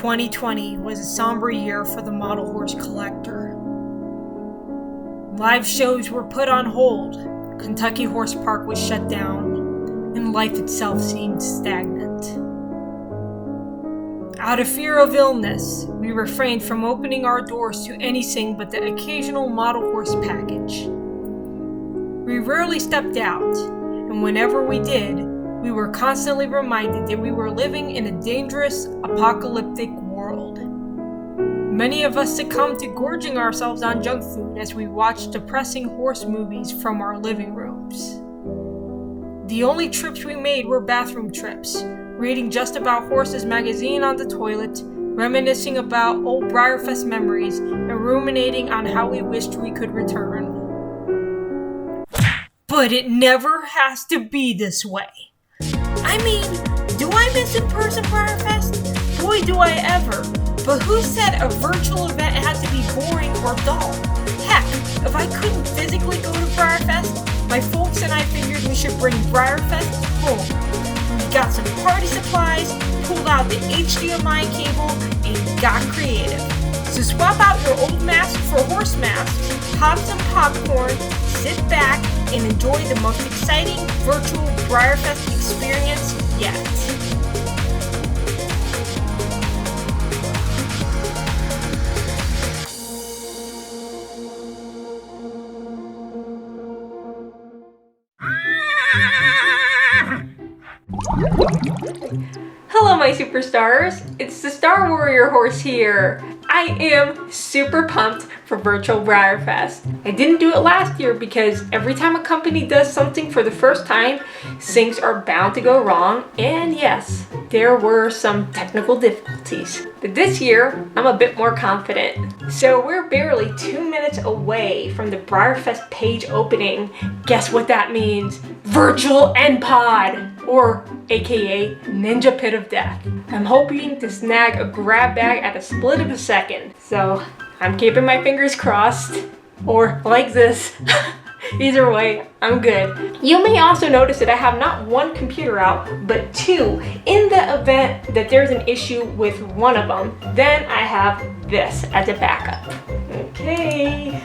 2020 was a somber year for the model horse collector. Live shows were put on hold, Kentucky Horse Park was shut down, and life itself seemed stagnant. Out of fear of illness, we refrained from opening our doors to anything but the occasional model horse package. We rarely stepped out, and whenever we did, we were constantly reminded that we were living in a dangerous, apocalyptic world. Many of us succumbed to gorging ourselves on junk food as we watched depressing horse movies from our living rooms. The only trips we made were bathroom trips, reading Just About Horses magazine on the toilet, reminiscing about old BreyerFest memories, and ruminating on how we wished we could return. But it never has to be this way. I mean, do I miss in-person BreyerFest? Boy, do I ever. But who said a virtual event had to be boring or dull? Heck, if I couldn't physically go to BreyerFest, my folks and I figured we should bring BreyerFest home. We got some party supplies, pulled out the HDMI cable, and got creative. So swap out your old mask for horse masks, pop some popcorn, sit back, and enjoy the most exciting virtual BreyerFest experience yet. Hello my superstars, it's the Star Warrior horse here. I am super pumped for virtual BreyerFest. I didn't do it last year because every time a company does something for the first time, things are bound to go wrong, and yes, there were some technical difficulties. But this year, I'm a bit more confident. So we're barely 2 minutes away from the BreyerFest page opening. Guess what that means? Virtual NPOD, or aka Ninja Pit of Death. I'm hoping to snag a grab bag at a split of a second. So I'm keeping my fingers crossed, or like this. Either way, I'm good. You may also notice that I have not one computer out, but two. In the event that there's an issue with one of them, then I have this as a backup. Okay,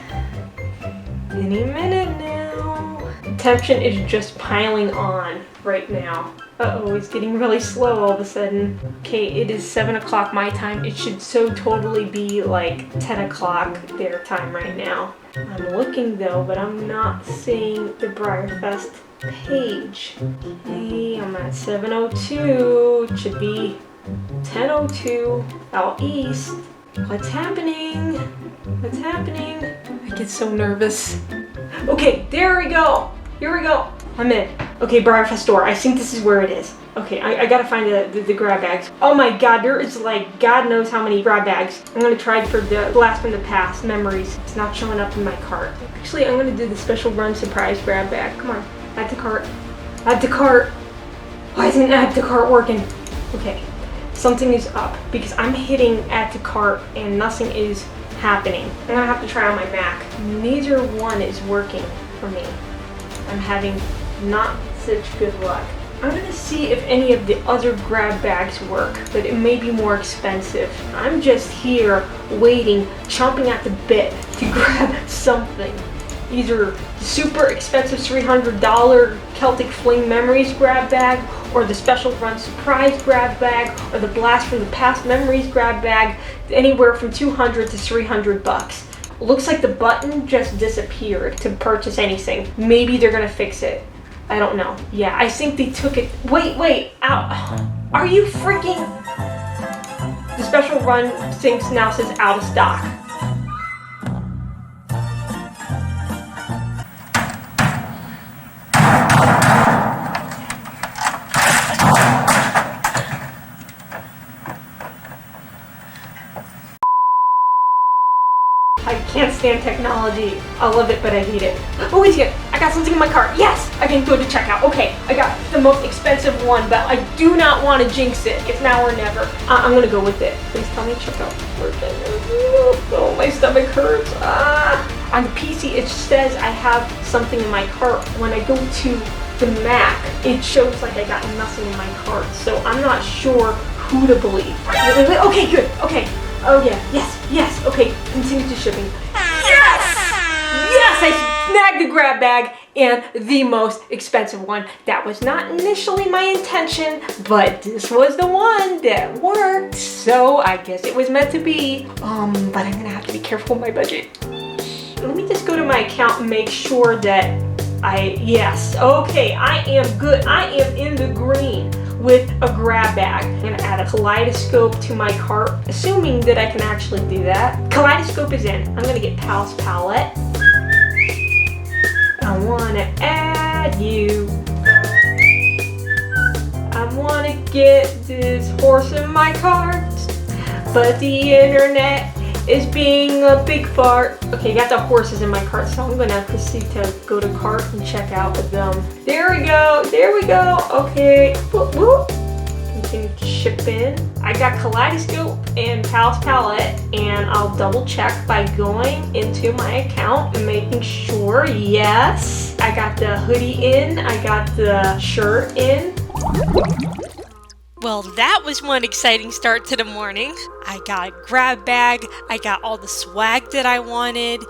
any minute now. Tension is just piling on right now. Uh-oh, it's getting really slow all of a sudden. Okay, it is 7 o'clock my time. It should so totally be like 10 o'clock their time right now. I'm looking though, but I'm not seeing the BreyerFest page. Okay, I'm at 7:02. It should be 10:02 out east. What's happening? What's happening? I get so nervous. Okay, there we go. Here we go. I'm in. Okay, BreyerFest store. I think this is where it is. Okay, I gotta find the grab bags. Oh my god, there is like God knows how many grab bags. I'm gonna try for the blast from the past memories. It's not showing up in my cart. Actually, I'm gonna do the special run surprise grab bag. Come on, add to cart. Add to cart. Why isn't add to cart working? Okay, something is up because I'm hitting add to cart and nothing is happening. I'm gonna have to try on my Mac. Neither one is working for me. I'm having not such good luck. I'm gonna see if any of the other grab bags work, but it may be more expensive. I'm just here waiting, chomping at the bit to grab something. Either the super expensive $300 Celtic Fling Memories grab bag, or the special run surprise grab bag, or the blast from the past memories grab bag, anywhere from $200 to $300. Looks like the button just disappeared to purchase anything. Maybe they're gonna fix it. I don't know. Yeah, I think they took it. Wait, ow. Are you freaking? The special run thing now says out of stock. I can't stand technology. I love it, but I hate it. Oh, he's here. I got something in my cart. Yes, I can go to checkout. Okay, I got the most expensive one, but I do not want to jinx it. It's now or never. I'm gonna go with it. Please tell me checkout. Oh, my stomach hurts. On the PC, it says I have something in my cart. When I go to the Mac, it shows like I got nothing in my cart. So I'm not sure who to believe. Wait, okay, good, okay. Oh yeah, yes, okay, continue to shipping. Yes! Yes, I snagged the grab bag and the most expensive one. That was not initially my intention, but this was the one that worked. So I guess it was meant to be. But I'm gonna have to be careful with my budget. Let me just go to my account and make sure that yes, okay, I am good. I am in the green with a grab bag. I'm gonna add a kaleidoscope to my cart, assuming that I can actually do that. Kaleidoscope is in. I'm gonna get Pal's palette. I wanna add you. I wanna get this horse in my cart, but the internet is being a big fart. Okay, got the horses in my cart, so I'm gonna proceed to go to cart and check out with them. There we go, okay. Whoop, whoop. Continue to ship in. I got kaleidoscope and Pal's palette, and I'll double check by going into my account and making sure, yes, I got the hoodie in, I got the shirt in. Well, that was one exciting start to the morning. I got a grab bag, I got all the swag that I wanted,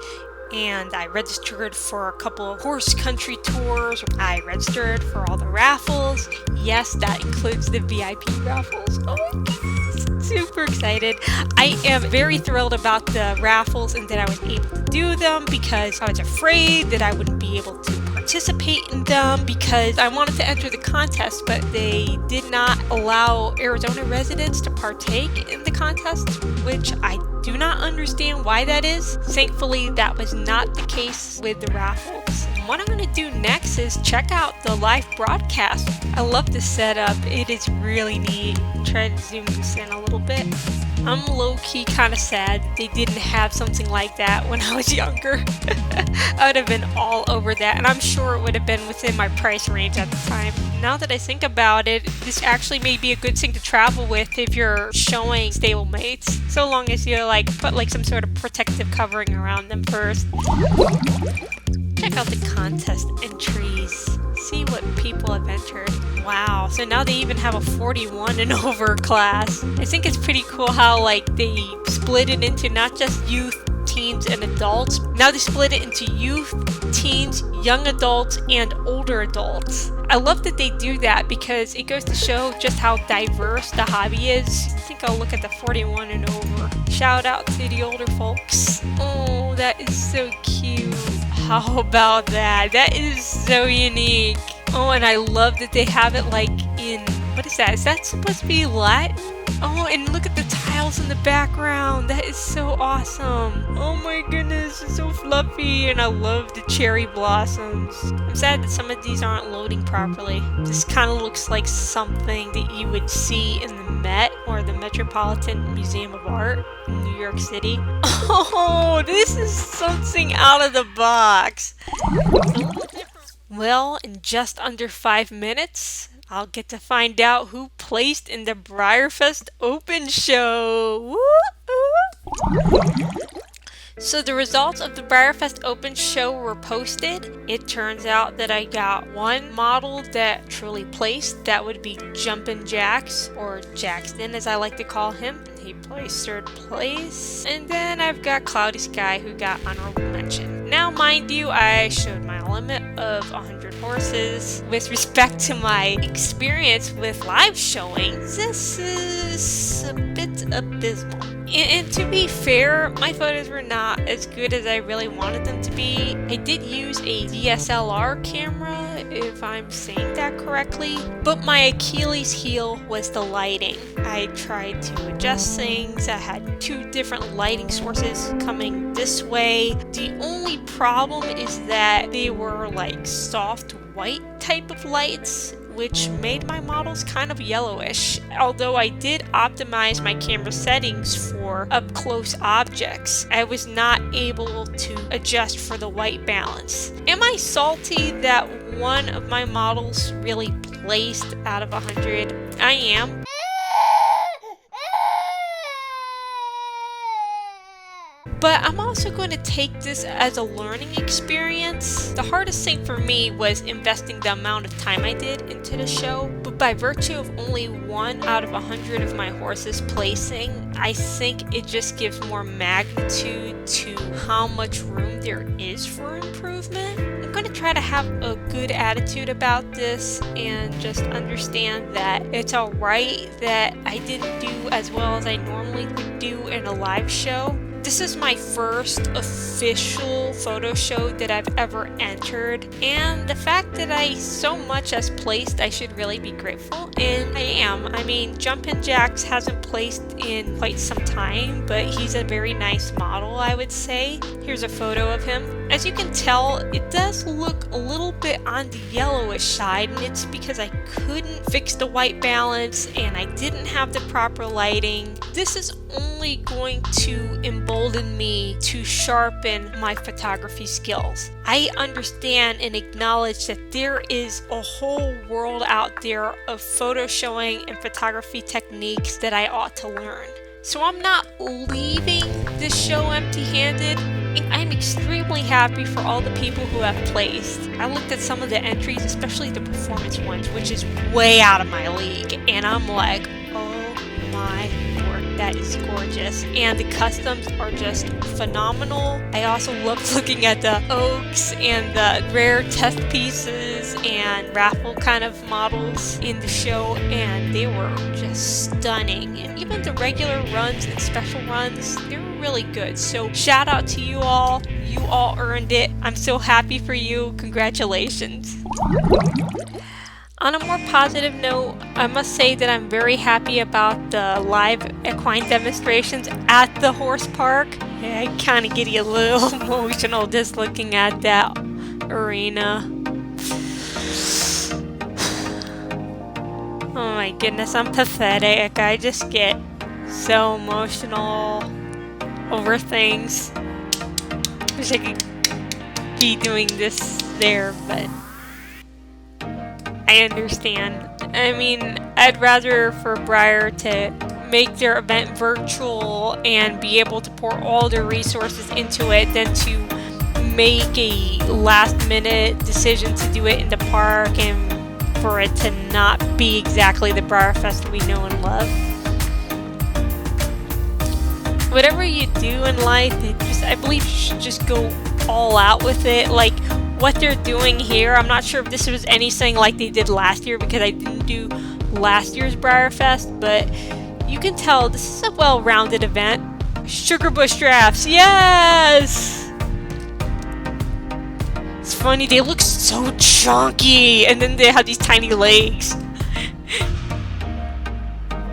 and I registered for a couple of horse country tours. I registered for all the raffles. Yes, that includes the VIP raffles. Oh my goodness, super excited. I am very thrilled about the raffles and that I was able to do them, because I was afraid that I wouldn't be able to participate in them because I wanted to enter the contest, but they did not allow Arizona residents to partake in the contest, which I do not understand why that is. Thankfully, that was not the case with the raffles. What I'm going to do next is check out the live broadcast. I love the setup. It is really neat. Try to zoom this in a little bit. I'm low-key kind of sad that they didn't have something like that when I was younger. I would have been all over that, and I'm sure it would have been within my price range at the time. Now that I think about it, this actually may be a good thing to travel with if you're showing stablemates, so long as you put some sort of protective covering around them first. Check out the contest entries. See what people have entered. Wow, so now they even have a 41 and over class. I think it's pretty cool how they split it into not just youth, teens, and adults. Now they split it into youth, teens, young adults, and older adults. I love that they do that because it goes to show just how diverse the hobby is. I think I'll look at the 41 and over. Shout out to the older folks. Oh, that is so cute. How about that? That is so unique. Oh, and I love that they have it in, what is that? Is that supposed to be Latin? Oh, and look at the tiles in the background. That is so awesome. Oh my goodness, it's so fluffy, and I love the cherry blossoms. I'm sad that some of these aren't loading properly. This kind of looks like something that you would see in the Met or the Metropolitan Museum of Art in New York City. Oh, this is something out of the box. Well, in just under 5 minutes, I'll get to find out who placed in the BreyerFest Open Show. Woo! So the results of the BreyerFest Open Show were posted. It turns out that I got one model that truly placed. That would be Jumpin' Jax, or Jackson as I like to call him. He placed 3rd place. And then I've got Cloudy Sky, who got honorable mention. Now, mind you, I showed my limit of 100 horses. With respect to my experience with live showings, this is a bit abysmal. And to be fair, my photos were not as good as I really wanted them to be. I did use a DSLR camera, if I'm saying that correctly, but my Achilles heel was the lighting. I tried to adjust things. I had 2 different lighting sources coming this way. The only problem is that they were soft white type of lights, which made my models kind of yellowish. Although I did optimize my camera settings for up-close objects, I was not able to adjust for the white balance. Am I salty that one of my models really placed out of 100? I am. But I'm also going to take this as a learning experience. The hardest thing for me was investing the amount of time I did into the show, but by virtue of only 1 out of 100 of my horses placing, I think it just gives more magnitude to how much room there is for improvement. I'm going to try to have a good attitude about this and just understand that it's alright that I didn't do as well as I normally would do in a live show. This is my first official photo show that I've ever entered, and the fact that I so much has placed, I should really be grateful, and I am. I mean, Jumpin' Jacks hasn't placed in quite some time, but he's a very nice model, I would say. Here's a photo of him. As you can tell, it does look a little bit on the yellowish side, and it's because I couldn't fix the white balance and I didn't have the proper lighting. This is only going to embolden me to sharpen my photography skills. I understand and acknowledge that there is a whole world out there of photo showing and photography techniques that I ought to learn. So I'm not leaving this show empty-handed. I'm extremely happy for all the people who have placed. I looked at some of the entries, especially the performance ones, which is way out of my league, and I'm like, oh my lord, that is gorgeous. And the customs are just phenomenal. I also loved looking at the oaks and the rare test pieces and raffle kind of models in the show, and they were just stunning. And even the regular runs and special runs, they were really good. So shout out to you all. You all earned it. I'm so happy for you. Congratulations. On a more positive note, I must say that I'm very happy about the live equine demonstrations at the horse park. I kind of get a little emotional just looking at that arena. Oh my goodness, I'm pathetic. I just get so emotional over things. Wish I could be doing this there, but I understand. I mean, I'd rather for Breyer to make their event virtual and be able to pour all their resources into it than to make a last minute decision to do it in the park and for it to not be exactly the BreyerFest we know and love. Whatever you do in life, I believe you should just go all out with it. Like what they're doing here, I'm not sure if this was anything like they did last year because I didn't do last year's BreyerFest, but you can tell this is a well-rounded event. Sugar bush drafts, yes! It's funny, they look so chunky, and then they have these tiny legs.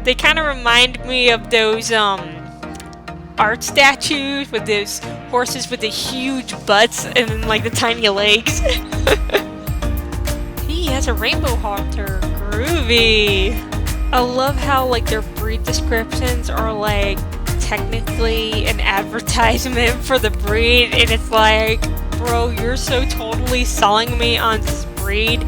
They kind of remind me of those art statues with those horses with the huge butts and then like the tiny legs. He has a rainbow halter. Groovy. I love how like their breed descriptions are like technically an advertisement for the breed, and it's like, bro, you're so totally selling me on this breed.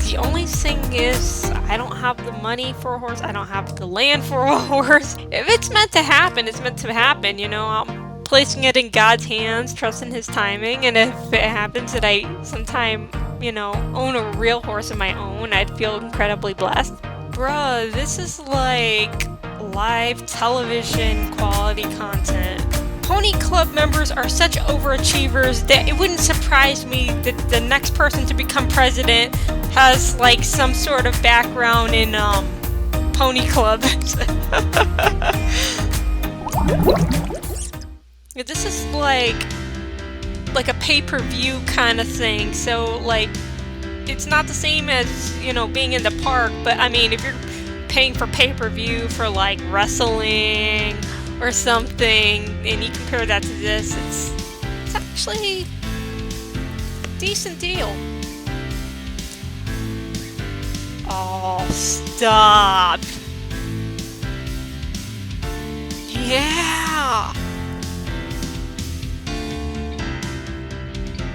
The only thing is, I don't have the money for a horse. I don't have the land for a horse. If it's meant to happen, it's meant to happen, you know. I'm placing it in God's hands, trusting His timing, and if it happens that I sometime, you know, own a real horse of my own, I'd feel incredibly blessed. Bruh, this is like live television quality content. Pony Club members are such overachievers that it wouldn't surprise me that the next person to become president has like some sort of background in Pony Club. This is like a pay-per-view kind of thing, so like it's not the same as, you know, being in the park, but I mean, if you're paying for pay-per-view for like wrestling or something, and you compare that to this, it's actually a decent deal. Oh, stop. Yeah.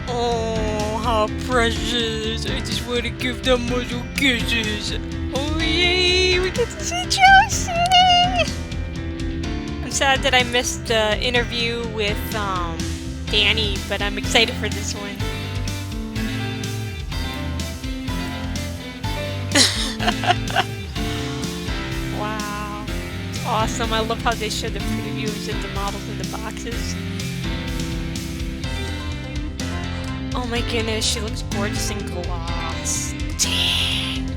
Oh, how precious. I just want to give them little kisses. Oh, yay, we get to see Josie. I'm sad that I missed the interview with Danny, but I'm excited for this one. Wow. It's awesome. I love how they show the previews of the models in the boxes. Oh my goodness, she looks gorgeous in gloss. Dang.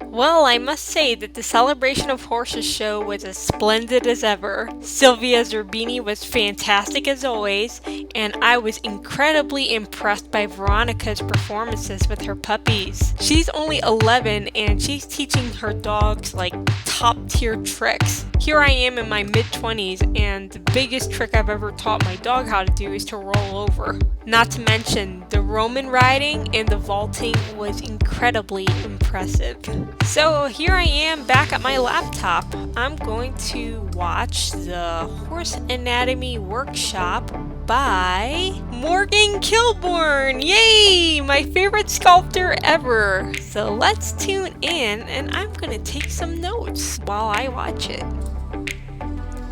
Well, I must say that the Celebration of Horses show was as splendid as ever. Sylvia Zerbini was fantastic as always, and I was incredibly impressed by Veronica's performances with her puppies. She's only 11 and she's teaching her dogs like top tier tricks. Here I am in my mid-20s and the biggest trick I've ever taught my dog how to do is to roll over. Not to mention, the Roman riding and the vaulting was incredibly impressive. So here I am back at my laptop. I'm going to watch the Horse Anatomy Workshop by Morgen Kilbourn. Yay! My favorite sculptor ever. So let's tune in and I'm going to take some notes while I watch it.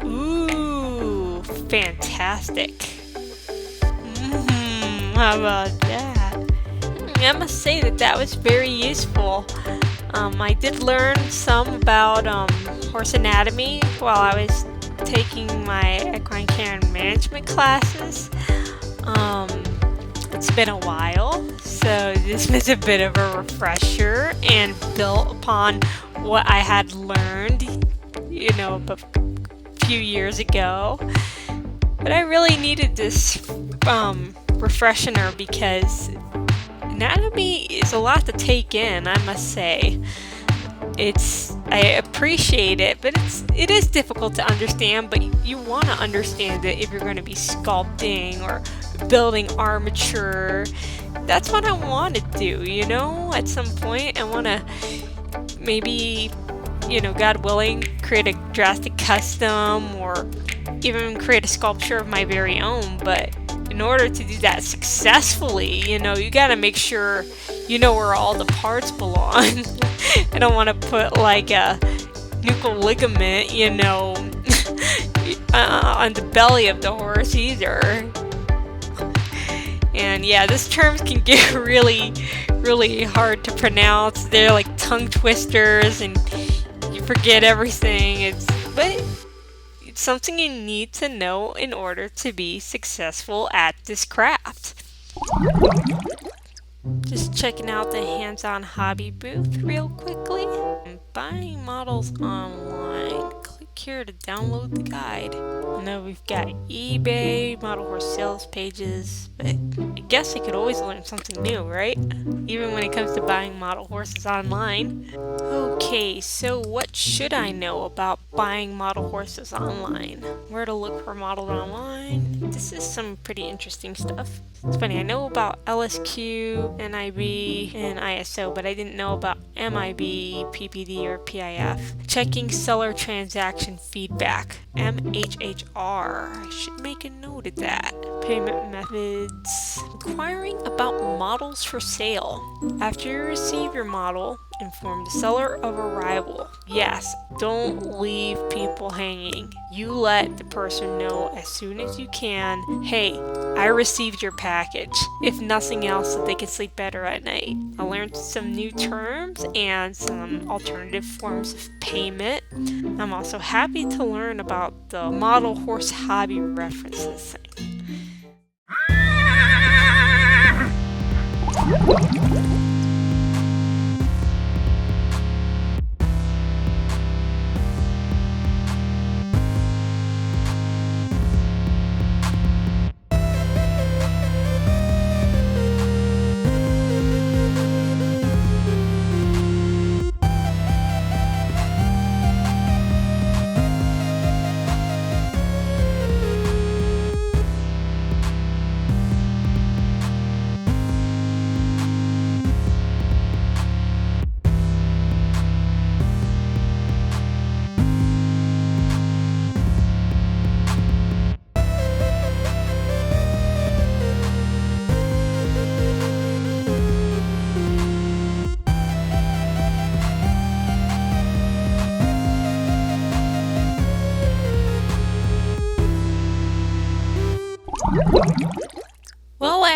Ooh, fantastic. How about that? I must say that was very useful. I did learn some about horse anatomy while I was taking my equine care and management classes. It's been a while, so this was a bit of a refresher and built upon what I had learned, a few years ago. But I really needed this refresher because anatomy is a lot to take in, I must say. I appreciate it, but it is difficult to understand, but you want to understand it if you're going to be sculpting or building armature. That's what I want to do, at some point. I want to maybe, God willing, create a drastic custom or even create a sculpture of my very own, but in order to do that successfully, you gotta make sure you know where all the parts belong. I don't want to put like a nuchal ligament, on the belly of the horse either. And yeah, these terms can get really, really hard to pronounce. They're like tongue twisters and you forget everything. But it's something you need to know in order to be successful at this craft. Just checking out the hands-on hobby booth real quickly. Buying models online. Click here to download the guide. Now we've got eBay, model horse sales pages, but I guess I could always learn something new, right? Even when it comes to buying model horses online. Okay, so what should I know about buying model horses online? Where to look for models online? This is some pretty interesting stuff. It's funny, I know about LSQ, NIB, and ISO, but I didn't know about MIB, PPD, or PIF. Checking seller transaction feedback, MHHR. I should make a note of that. Payment methods. Inquiring about models for sale. After you receive your model, inform the seller of arrival. Yes, don't leave people hanging. You let the person know as soon as you can, hey, I received your package. If nothing else, so they can sleep better at night. I learned some new terms and some alternative forms of payment. I'm also happy to learn about the model horse hobby references thing.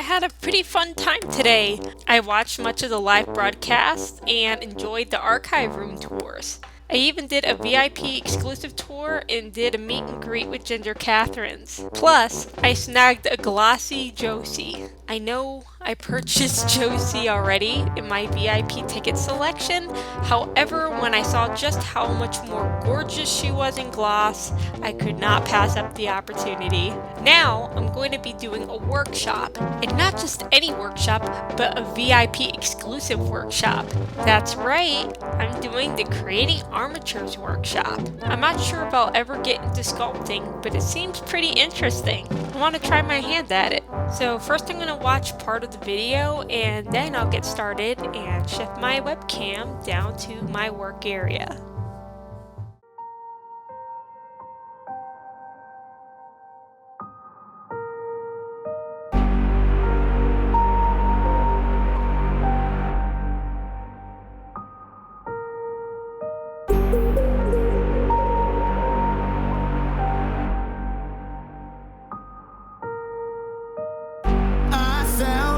I had a pretty fun time today. I watched much of the live broadcast and enjoyed the archive room tours. I even did a VIP exclusive tour and did a meet and greet with Ginger Catherines. Plus, I snagged a glossy Josie. I know I purchased Josie already in my VIP ticket selection. However, when I saw just how much more gorgeous she was in gloss, I could not pass up the opportunity. Now, I'm going to be doing a workshop. And not just any workshop, but a VIP exclusive workshop. That's right, I'm doing the Creating Armatures workshop. I'm not sure if I'll ever get into sculpting, but it seems pretty interesting. I want to try my hand at it. So first I'm going to watch part of the video and then I'll get started and shift my webcam down to my work area.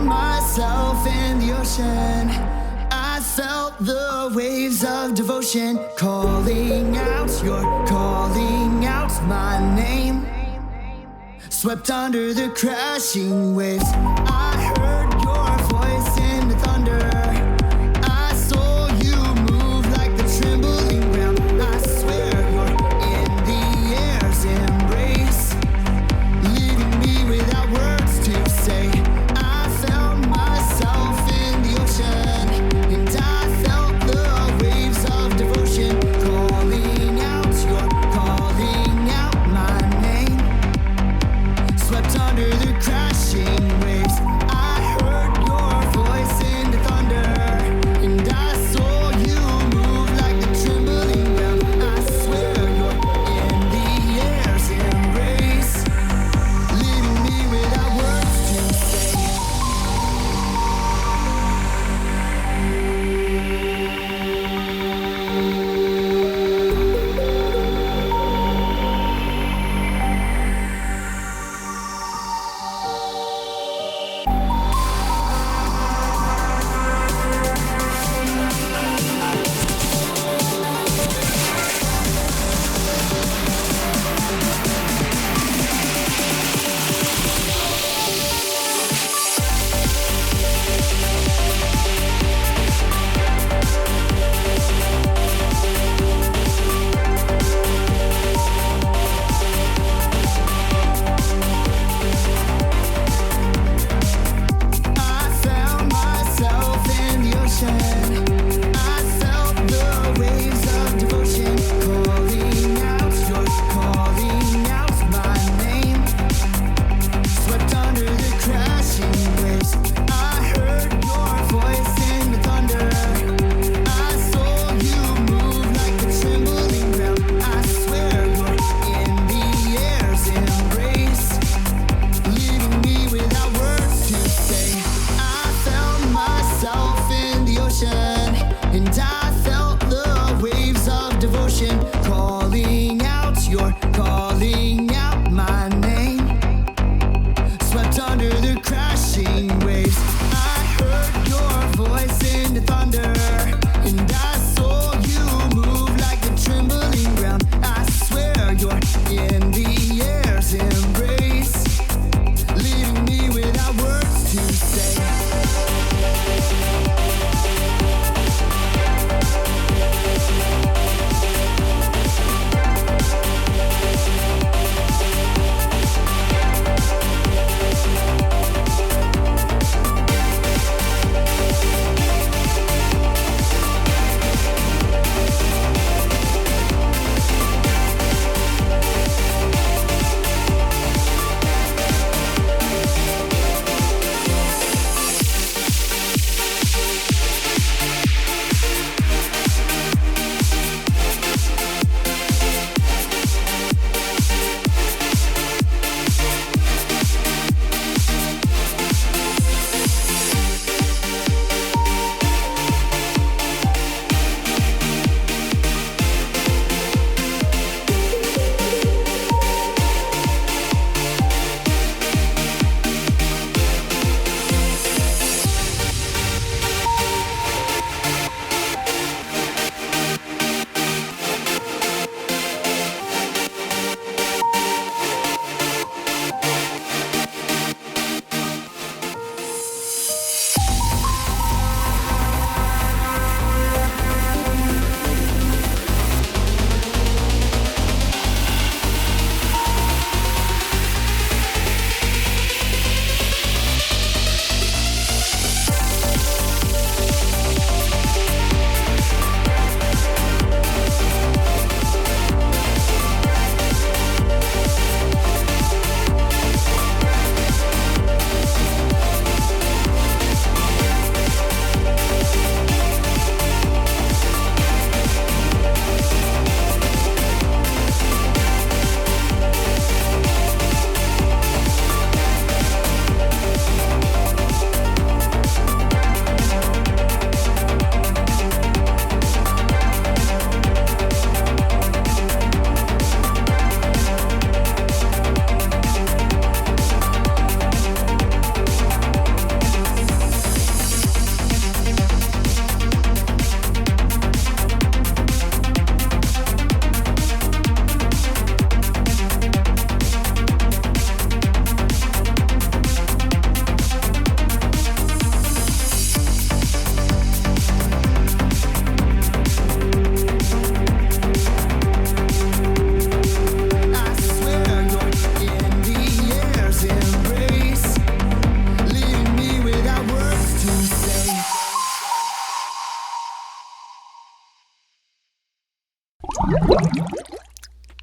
Myself in the ocean, I felt the waves of devotion calling out, you're calling out my name. Swept under the crashing waves, I heard your voice in the thunder. I saw you move like the trembling ground. I swear you're in the air's embrace, leaving me without words to say. Under the crashing waves,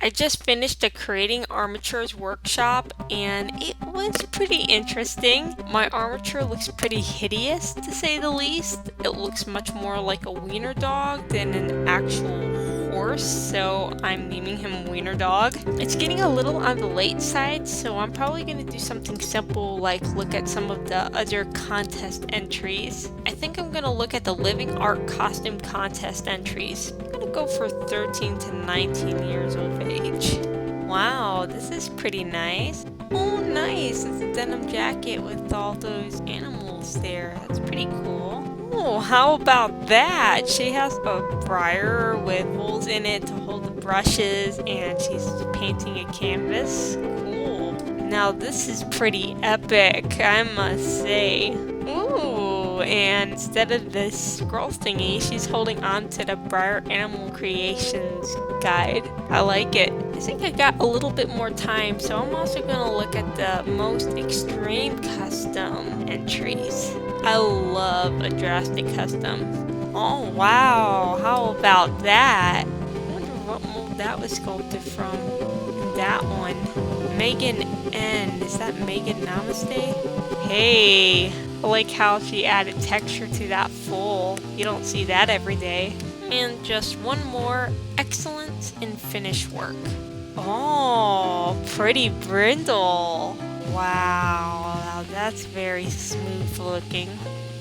I just finished a creating armatures workshop and it was pretty interesting. My armature looks pretty hideous to say the least. It looks much more like a wiener dog than an actual horse, so I'm naming him Wiener Dog. It's getting a little on the late side, so I'm probably going to do something simple like look at some of the other contest entries. I think I'm going to look at the living art costume contest entries. I'm going to go for 13 to 19 years of age. Wow, this is pretty nice. Oh, nice. It's a denim jacket with all those animals there. That's pretty cool. Oh, how about that? She has a Breyer with holes in it to hold the brushes, and she's painting a canvas. Cool. Now this is pretty epic, I must say. Ooh, and instead of this scroll thingy, she's holding on to the Breyer Animal Creations guide. I like it. I think I got a little bit more time, so I'm also going to look at the most extreme custom entries. I love a drastic custom. Oh wow, how about that? I wonder what mold that was sculpted from. That one. Megan N. Is that Megan Namaste? Hey, I like how she added texture to that foal. You don't see that every day. And just one more. Excellence in finish work. Oh, pretty brindle. Wow, now that's very smooth looking.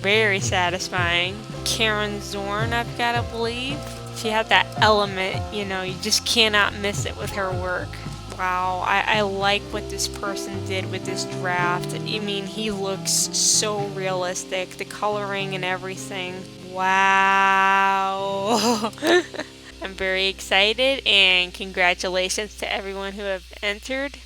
Very satisfying. Karen Zorn, I've got to believe. She had that element, you know, you just cannot miss it with her work. Wow, I like what this person did with this draft. I mean, he looks so realistic. The coloring and everything. Wow. I'm very excited, and congratulations to everyone who have entered.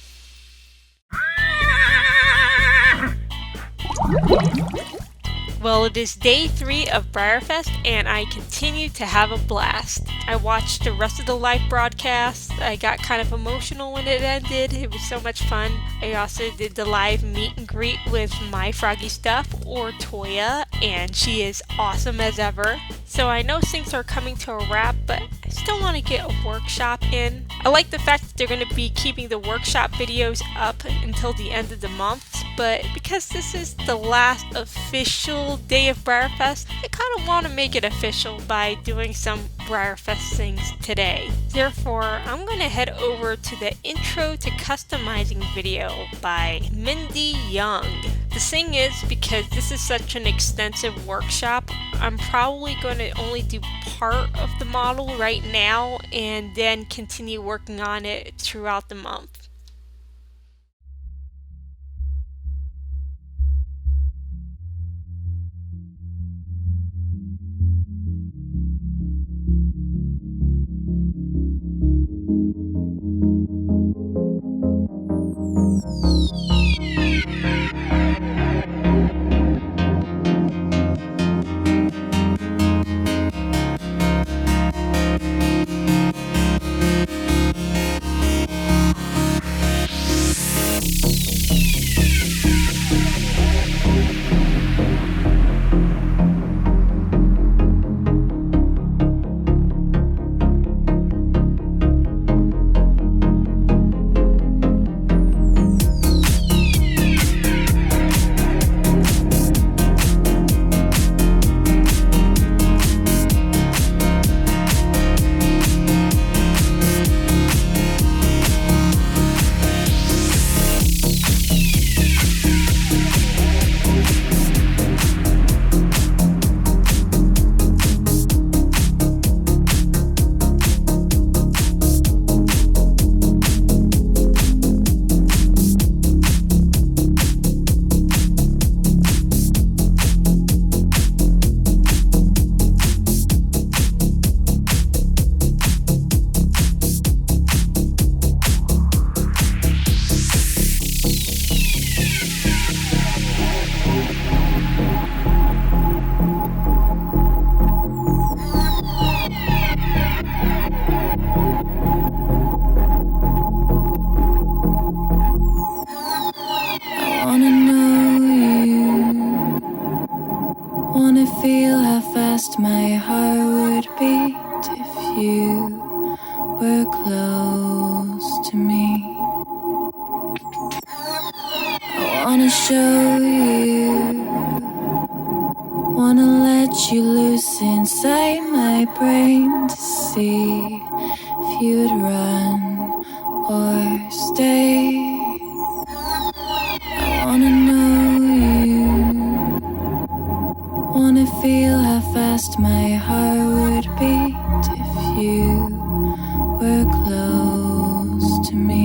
Well, it is day 3 of BreyerFest, and I continue to have a blast. I watched the rest of the live broadcast. I got kind of emotional when it ended. It was so much fun. I also did the live meet and greet with my Froggy Stuff, or Toya, and she is awesome as ever. So I know things are coming to a wrap, but I still want to get a workshop in. I like the fact that they're going to be keeping the workshop videos up until the end of the month, but because this is the last official day of BreyerFest, I kind of want to make it official by doing some BreyerFest things today. Therefore, I'm going to head over to the Intro to Customizing video by Mindy Young. The thing is, because this is such an extensive workshop, I'm probably going to only do part of the model right now and then continue working on it throughout the month. brain to see if you'd run or stay. I wanna know you, wanna feel how fast my heart would beat if you were close to me.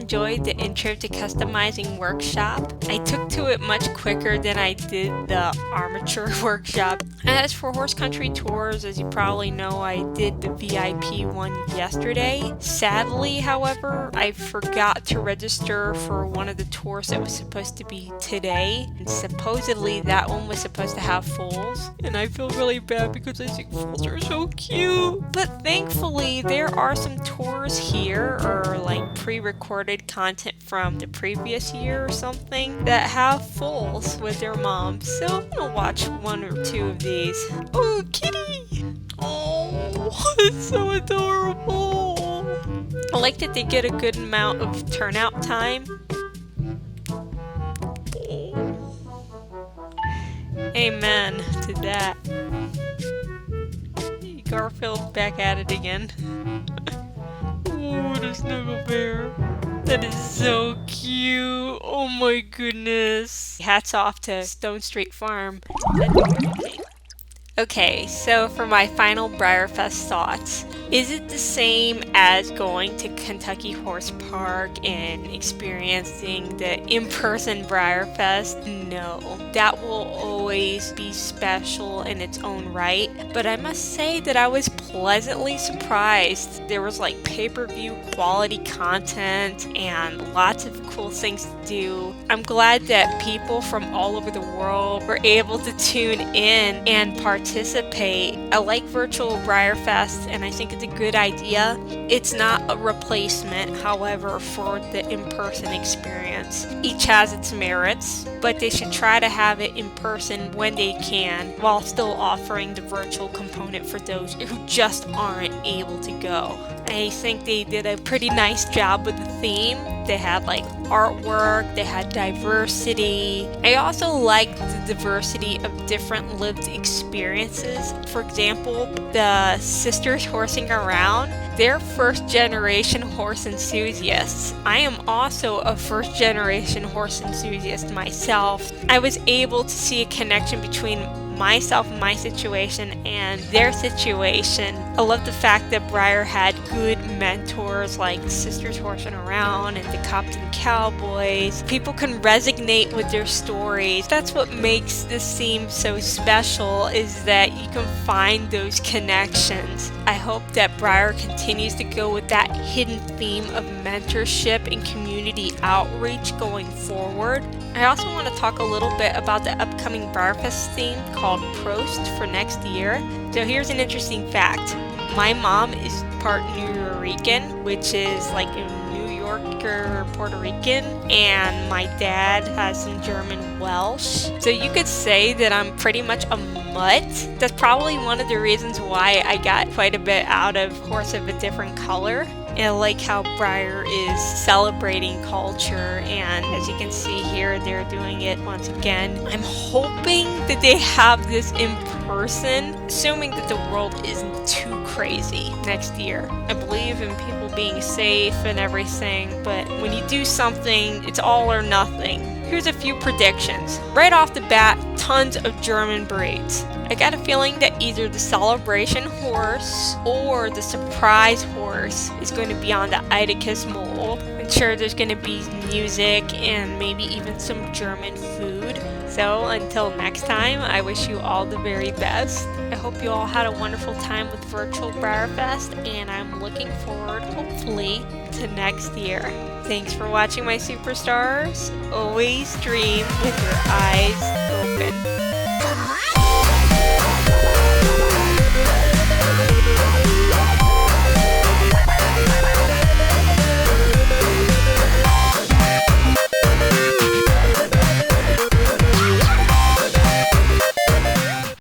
Enjoyed the Intro to Customizing workshop. I took to it much quicker than I did the Armature workshop. As for horse country tours, as you probably know, I did the VIP one yesterday. Sadly, however, I forgot to register for one of the tours that was supposed to be today. And supposedly that one was supposed to have foals. And I feel really bad because I think foals are so cute. But thankfully, there are some tours here, or like pre-recorded content from the previous year or something, that have foals with their moms. So I'm gonna watch one or two of these. Oh, kitty! Oh, it's so adorable. I like that they get a good amount of turnout time. Oh. Amen to that. Garfield's back at it again. Oh, the snuggle bear. That is so cute. Oh my goodness. Hats off to Stone Street Farm. Okay, so for my final BreyerFest thoughts, is it the same as going to Kentucky Horse Park and experiencing the in-person BreyerFest? No, that will always be special in its own right, but I must say that I was pleasantly surprised. There was like pay-per-view quality content and lots of cool things to do. I'm glad that people from all over the world were able to tune in and participate. I like virtual BreyerFest, and I think it's a good idea. It's not a replacement, however, for the in-person experience. Each has its merits, but they should try to have it in person when they can, while still offering the virtual component for those who just aren't able to go. I think they did a pretty nice job with the theme. They had like artwork, they had diversity. I also liked the diversity of different lived experiences. For example, the sisters horsing around, they're first generation horse enthusiasts. I am also a first generation horse enthusiast myself. I was able to see a connection between myself and my situation and their situation. I love the fact that Breyer had good mentors like Sisters Horsing Around and the Copton Cowboys. People can resonate with their stories. That's what makes this theme so special, is that you can find those connections. I hope that Breyer continues to go with that hidden theme of mentorship and community outreach going forward. I also want to talk a little bit about the upcoming BreyerFest theme called Prost for next year. So here's an interesting fact. My mom is part Puerto Rican, which is like a New Yorker Puerto Rican, and my dad has some German Welsh. So you could say that I'm pretty much a mutt. That's probably one of the reasons why I got quite a bit out of Horse of a Different Color. And I like how Breyer is celebrating culture, and as you can see here, they're doing it once again. I'm hoping that they have this in person, assuming that the world isn't too crazy next year. I believe in people being safe and everything, but when you do something, it's all or nothing. Here's a few predictions. Right off the bat, tons of German breeds. I got a feeling that either the celebration horse or the surprise horse is going to be on the Idicus mold. I'm sure there's going to be music and maybe even some German food. So until next time, I wish you all the very best. I hope you all had a wonderful time with virtual BreyerFest, and I'm looking forward, hopefully, to next year. Thanks for watching my superstars. Always dream with your eyes open.